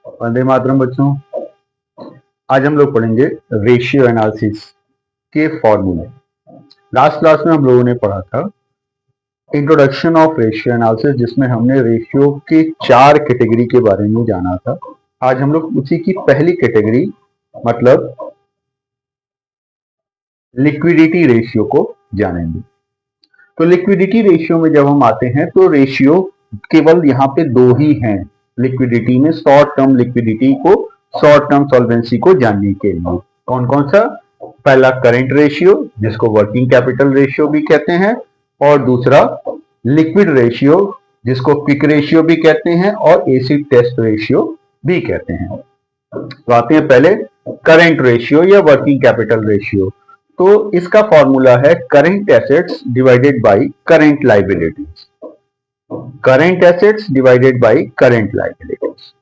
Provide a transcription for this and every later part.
वंदे मातरम बच्चों। आज हम लोग पढ़ेंगे रेशियो एनालिसिस के फॉर्मूले। लास्ट क्लास में हम लोगों ने पढ़ा था इंट्रोडक्शन ऑफ रेशियो एनालिसिस, जिसमें हमने रेशियो के 4 कैटेगरी के बारे में जाना था। आज हम लोग उसी की पहली कैटेगरी मतलब लिक्विडिटी रेशियो को जानेंगे। तो लिक्विडिटी रेशियो में जब हम आते हैं तो रेशियो केवल यहाँ पे दो ही हैं लिक्विडिटी में, शॉर्ट टर्म लिक्विडिटी को, शॉर्ट टर्म सॉल्वेंसी को जानने के लिए। कौन कौन सा? पहला करंट रेशियो, जिसको वर्किंग कैपिटल रेशियो भी कहते हैं, और दूसरा लिक्विड रेशियो, जिसको क्विक रेशियो भी कहते हैं और एसिड टेस्ट रेशियो भी कहते हैं। तो आते हैं पहले करंट रेशियो या वर्किंग कैपिटल रेशियो। तो इसका फॉर्मूला है current assets divided by current liabilities. Current assets divided by current liabilities.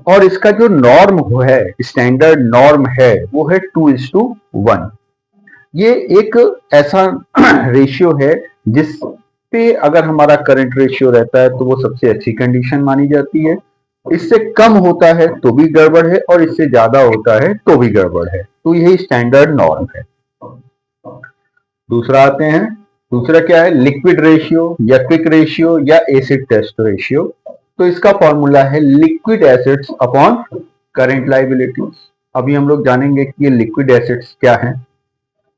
और इसका जो नॉर्म है, स्टैंडर्ड नॉर्म है, वो है 2:1। ये एक ऐसा रेशियो है जिस पे अगर हमारा करंट रेशियो रहता है तो वो सबसे अच्छी कंडीशन मानी जाती है। इससे कम होता है तो भी गड़बड़ है और इससे ज्यादा होता है तो भी गड़बड़ है। तो यही स्टैंडर्ड नॉर्म है। दूसरा आते हैं, दूसरा क्या है? लिक्विड रेशियो या क्विक रेशियो या एसिड टेस्ट रेशियो। तो इसका फॉर्मूला है liquid assets upon current liabilities. अभी हम लोग जानेंगे कि ये लिक्विड एसेट्स क्या है।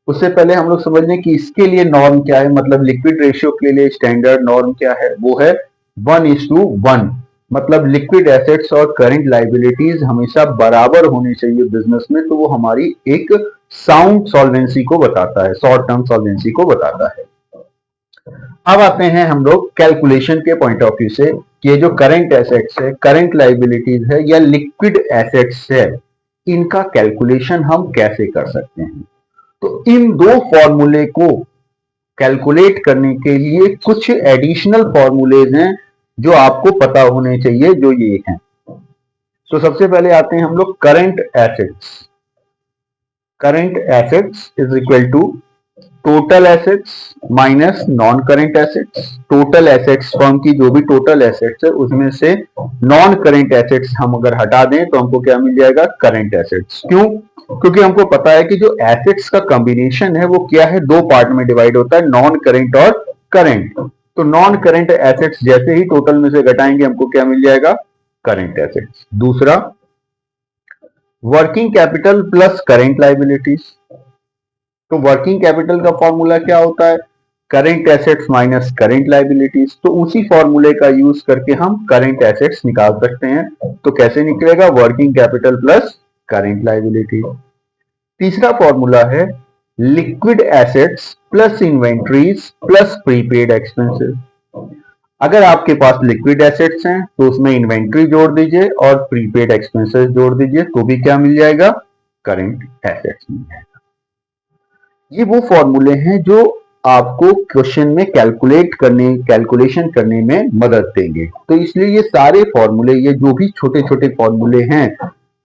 उससे पहले हम लोग समझ लें कि इसके लिए नॉर्म क्या है, मतलब लिक्विड रेशियो के लिए स्टैंडर्ड नॉर्म क्या है। वो है 1:1। मतलब लिक्विड एसेट्स और करंट लायबिलिटीज हमेशा बराबर होने चाहिए बिजनेस में। तो वो हमारी एक साउंड सॉल्वेंसी को बताता है, शॉर्ट टर्म सॉल्वेंसी को बताता है। अब आते हैं हम लोग कैलकुलेशन के पॉइंट ऑफ व्यू से कि ये जो करंट एसेट्स है, करंट लायबिलिटीज है या लिक्विड एसेट्स है, इनका कैलकुलेशन हम कैसे कर सकते हैं। तो इन दो फॉर्मूले को कैलकुलेट करने के लिए कुछ एडिशनल फॉर्मूलेज हैं जो आपको पता होने चाहिए, जो ये हैं। तो सबसे पहले आते हैं हम लोग current assets. Current assets is equal to total assets minus non current assets. Total assets, firm की जो भी टोटल एसेट्स है उसमें से नॉन करंट एसेट्स हम अगर हटा दें तो हमको क्या मिल जाएगा? Current assets. क्यों? क्योंकि हमको पता है कि जो एसेट्स का कॉम्बिनेशन है वो क्या है? दो पार्ट में डिवाइड होता है, नॉन करंट और करंट। तो नॉन करंट एसेट्स जैसे ही टोटल में से घटाएंगे हमको क्या मिल जाएगा? Current assets. दूसरा working capital plus current liabilities. तो वर्किंग कैपिटल का फॉर्मूला क्या होता है? Current assets minus current liabilities. तो उसी फॉर्मूले का यूज करके हम करंट एसेट्स निकाल सकते हैं। तो कैसे निकलेगा? Working capital plus current liabilities. तीसरा फॉर्मूला है liquid assets plus inventories plus prepaid expenses. अगर आपके पास लिक्विड एसेट्स हैं तो उसमें इन्वेंट्री जोड़ दीजिए और प्रीपेड एक्सपेंसेस जोड़ दीजिए, तो भी क्या मिल जाएगा? करंट एसेट्स मिल जाएगा। ये वो फॉर्मूले हैं जो आपको क्वेश्चन में कैलकुलेशन करने में मदद देंगे। तो इसलिए ये सारे फॉर्मूले, ये जो भी छोटे छोटे फॉर्मूले हैं,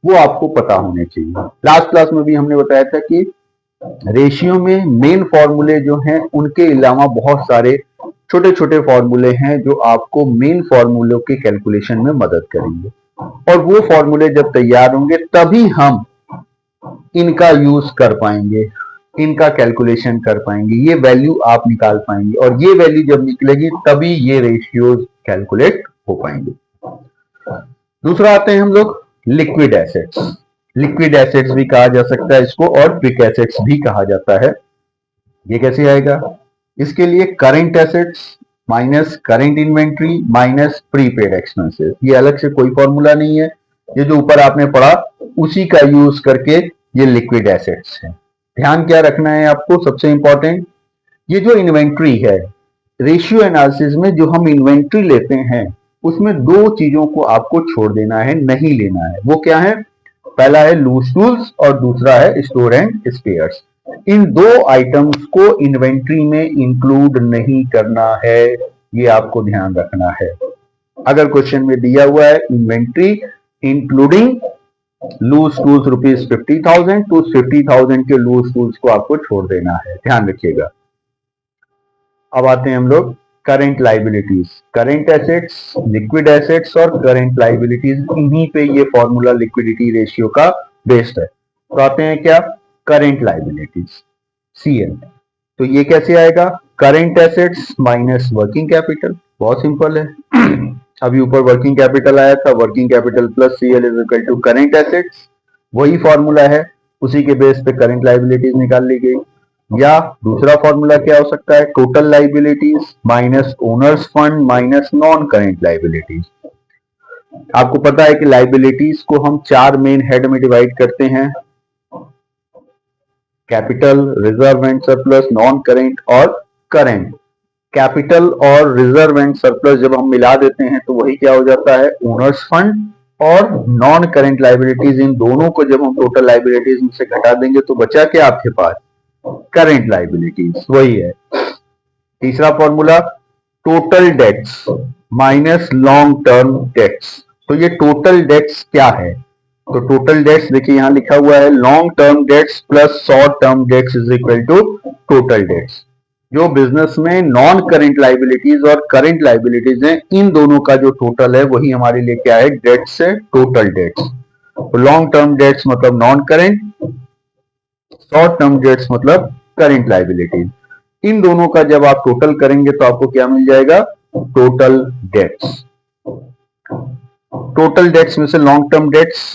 वो आपको पता होने चाहिए। लास्ट क्लास में भी हमने बताया था कि रेशियो में मेन फॉर्मूले जो हैं उनके अलावा बहुत सारे छोटे छोटे फॉर्मूले हैं जो आपको मेन फॉर्मूलों के कैलकुलेशन में मदद करेंगे। और वो फॉर्मूले जब तैयार होंगे तभी हम इनका यूज कर पाएंगे, इनका कैलकुलेशन कर पाएंगे, ये वैल्यू आप निकाल पाएंगे। और ये वैल्यू जब निकलेगी तभी ये रेशियोज कैलकुलेट हो पाएंगे। दूसरा आते हैं हम लोग लिक्विड एसेट्स। लिक्विड एसेट्स भी कहा जा सकता है इसको, और क्विक एसेट्स भी कहा जाता है। ये कैसे आएगा? इसके लिए current assets minus current inventory minus prepaid expenses. ये अलग से कोई फॉर्मूला नहीं है, ये जो ऊपर आपने पढ़ा उसी का यूज करके ये लिक्विड एसेट्स है। ध्यान क्या रखना है आपको? सबसे इंपॉर्टेंट, ये जो इन्वेंट्री है, रेशियो एनालिसिस में जो हम इन्वेंट्री लेते हैं उसमें दो चीजों को आपको छोड़ देना है, नहीं लेना है। वो क्या है? पहला है लूज टूल्स और दूसरा है स्टोर एंड स्पेयर्स। इन दो आइटम्स को इन्वेंट्री में इंक्लूड नहीं करना है, ये आपको ध्यान रखना है। अगर क्वेश्चन में दिया हुआ है इन्वेंट्री इंक्लूडिंग लूज टूल्स ₹50,000, तो 50,000 के लूज टूल्स को आपको छोड़ देना है, ध्यान रखिएगा। अब आते हैं हम लोग current liabilities, current assets, liquid assets और करंट लाइबिलिटीज, इन्हीं पे ये फॉर्मूला लिक्विडिटी रेशियो का बेस्ड है। तो आते हैं क्या, करंट लाइबिलिटीज, CL। तो ये कैसे आएगा, current assets minus working capital, बहुत सिंपल है। अभी ऊपर वर्किंग कैपिटल आया था, working capital plus CL is equal to current assets, वही फॉर्मूला है, उसी के बेस पे करंट लाइबिलिटीज निकाल ली गई। या दूसरा फॉर्मूला क्या हो सकता है, total liabilities minus owner's fund minus non current liabilities. आपको पता है कि लाइबिलिटीज को हम 4 मेन हेड में डिवाइड करते हैं, capital, reserve and surplus, non current और करेंट। कैपिटल और रिजर्व एंड सरप्लस जब हम मिला देते हैं तो वही क्या हो जाता है, ओनर्स फंड। और नॉन करेंट लाइबिलिटीज, इन दोनों को जब हम टोटल लाइबिलिटीज में से घटा देंगे तो बचा क्या आपके पास, करंट लाइबिलिटीज, वही है। तीसरा formula, total debts minus long term dates. तो ये टोटल डेट्स क्या है, तो टोटल डेट्स देखिए यहां लिखा हुआ है, long term debts plus short term debts is equal to total debts. जो बिजनेस में नॉन करेंट लाइबिलिटीज और करेंट लाइबिलिटीज हैं, इन दोनों का जो टोटल है वही हमारे लिए क्या है, डेट्स है, टोटल डेट्स। तो लॉन्ग टर्म डेट्स मतलब non current, short term dates मतलब करेंट लाइबिलिटीज। इन दोनों का जब आप टोटल करेंगे तो आपको क्या मिल जाएगा, टोटल डेट्स। टोटल डेट्स में से long term dates,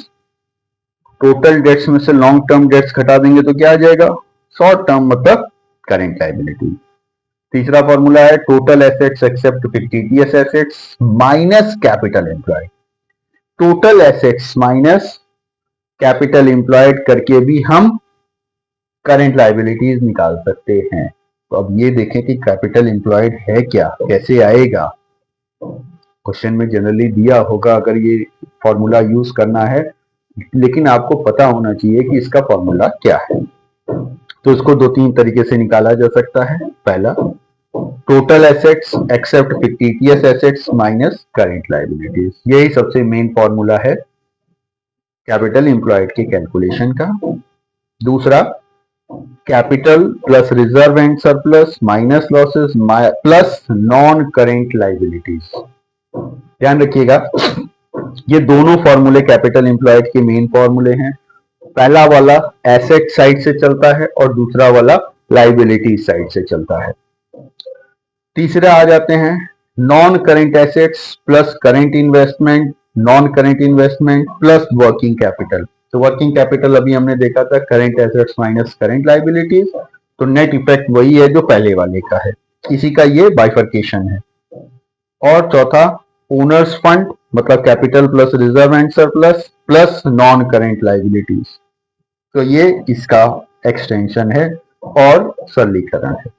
total debts में से लॉन्ग टर्म डेट्स घटा देंगे तो क्या आ जाएगा, शॉर्ट टर्म मतलब करेंट लाइबिलिटी। तीसरा फॉर्मूला है total assets except fictitious assets minus capital employed. Total assets minus capital employed करके भी हम करंट लाइबिलिटीज निकाल सकते हैं। तो अब ये देखें कि कैपिटल एम्प्लॉयड है क्या, कैसे आएगा। क्वेश्चन में जनरली दिया होगा अगर ये फॉर्मूला यूज करना है, लेकिन आपको पता होना चाहिए कि इसका फॉर्मूला क्या है। तो इसको 2-3 तरीके से निकाला जा सकता है। पहला, total assets except fictitious assets minus current liabilities, यही सबसे मेन फॉर्मूला है कैपिटल एम्प्लॉयड के कैलकुलेशन का। दूसरा, capital plus reserve and surplus minus losses plus non current liabilities. ध्यान रखिएगा, ये दोनों फॉर्मूले कैपिटल एम्प्लॉयड के मेन फॉर्मूले हैं। पहला वाला एसेट साइड से चलता है और दूसरा वाला लाइबिलिटी साइड से चलता है। तीसरा आ जाते हैं non current assets plus current investment, non current investment plus working capital. तो वर्किंग कैपिटल अभी हमने देखा था current assets minus current liabilities, तो नेट इफेक्ट वही है जो पहले वाले का है, इसी का ये बाइफर्केशन है। और चौथा, ओनर्स फंड मतलब capital plus reserve and surplus plus non current liabilities, तो ये इसका एक्सटेंशन है और सरलीकरण है।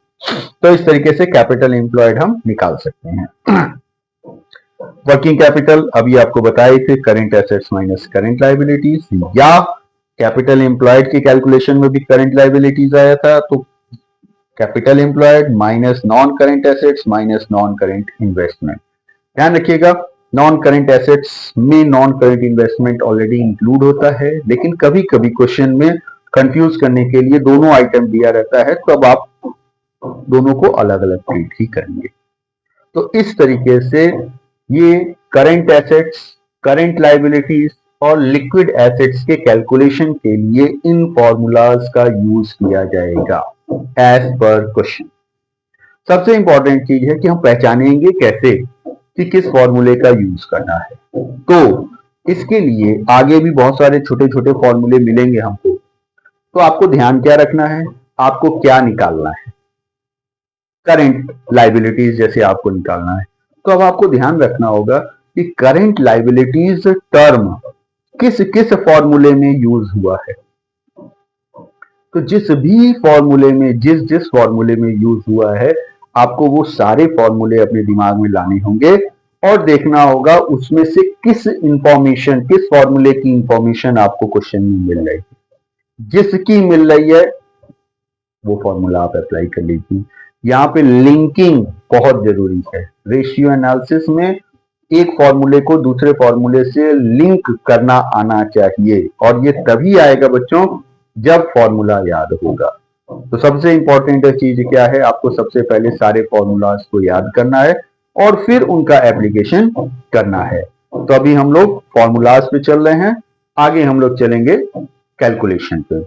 तो इस तरीके से कैपिटल एम्प्लॉयड हम निकाल सकते हैं। वर्किंग कैपिटल अभी आपको बताए थे, current assets minus current liabilities, या कैपिटल एम्प्लॉयड के कैलकुलेशन में भी करेंट लाइबिलिटीज आया था, तो capital employed minus non current assets minus non current investment. ध्यान रखिएगा, नॉन करेंट एसेट्स में non current investment already include होता है, लेकिन कभी कभी क्वेश्चन में कंफ्यूज करने के लिए दोनों आइटम दिया रहता है, तो अब आप दोनों को अलग अलग ट्रीट ही करेंगे। तो इस तरीके से ये करेंट एसेट्स, करेंट लाइबिलिटीज और लिक्विड एसेट्स के कैलकुलेशन के लिए इन फॉर्मूलाज का यूज किया जाएगा एज पर क्वेश्चन। सबसे इंपॉर्टेंट चीज है कि हम पहचानेंगे कैसे कि किस फॉर्मूले का यूज करना है। तो इसके लिए आगे भी बहुत सारे छोटे छोटे फॉर्मूले मिलेंगे हमको, तो आपको ध्यान क्या रखना है, आपको क्या निकालना है, करंट लाइबिलिटीज जैसे आपको निकालना है। तो अब आपको ध्यान रखना होगा कि करंट लाइबिलिटीज टर्म किस किस फॉर्मूले में यूज हुआ है। तो जिस भी फॉर्मूले में, जिस जिस फॉर्मूले में यूज हुआ है, आपको वो सारे फॉर्मूले अपने दिमाग में लाने होंगे और देखना होगा उसमें से किस इंफॉर्मेशन, किस फॉर्मूले की इंफॉर्मेशन आपको क्वेश्चन में मिल रही है। जिसकी मिल रही है वो फॉर्मूला आप अप्लाई कर लीजिए। यहाँ पे लिंकिंग बहुत जरूरी है। रेशियो एनालिसिस में एक फॉर्मूले को दूसरे फॉर्मूले से लिंक करना आना चाहिए, और ये तभी आएगा बच्चों जब फॉर्मूला याद होगा। तो सबसे इंपॉर्टेंट चीज क्या है, आपको सबसे पहले सारे फॉर्मूलाज को याद करना है और फिर उनका एप्लीकेशन करना है। तो अभी हम लोग फॉर्मूलाज पे चल रहे हैं, आगे हम लोग चलेंगे कैलकुलेशन पे।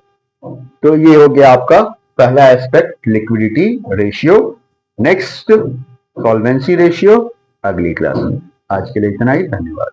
तो ये हो गया आपका पहला aspect, liquidity ratio. Next solvency ratio अगली क्लास में। आज के लिए इतना ही, धन्यवाद।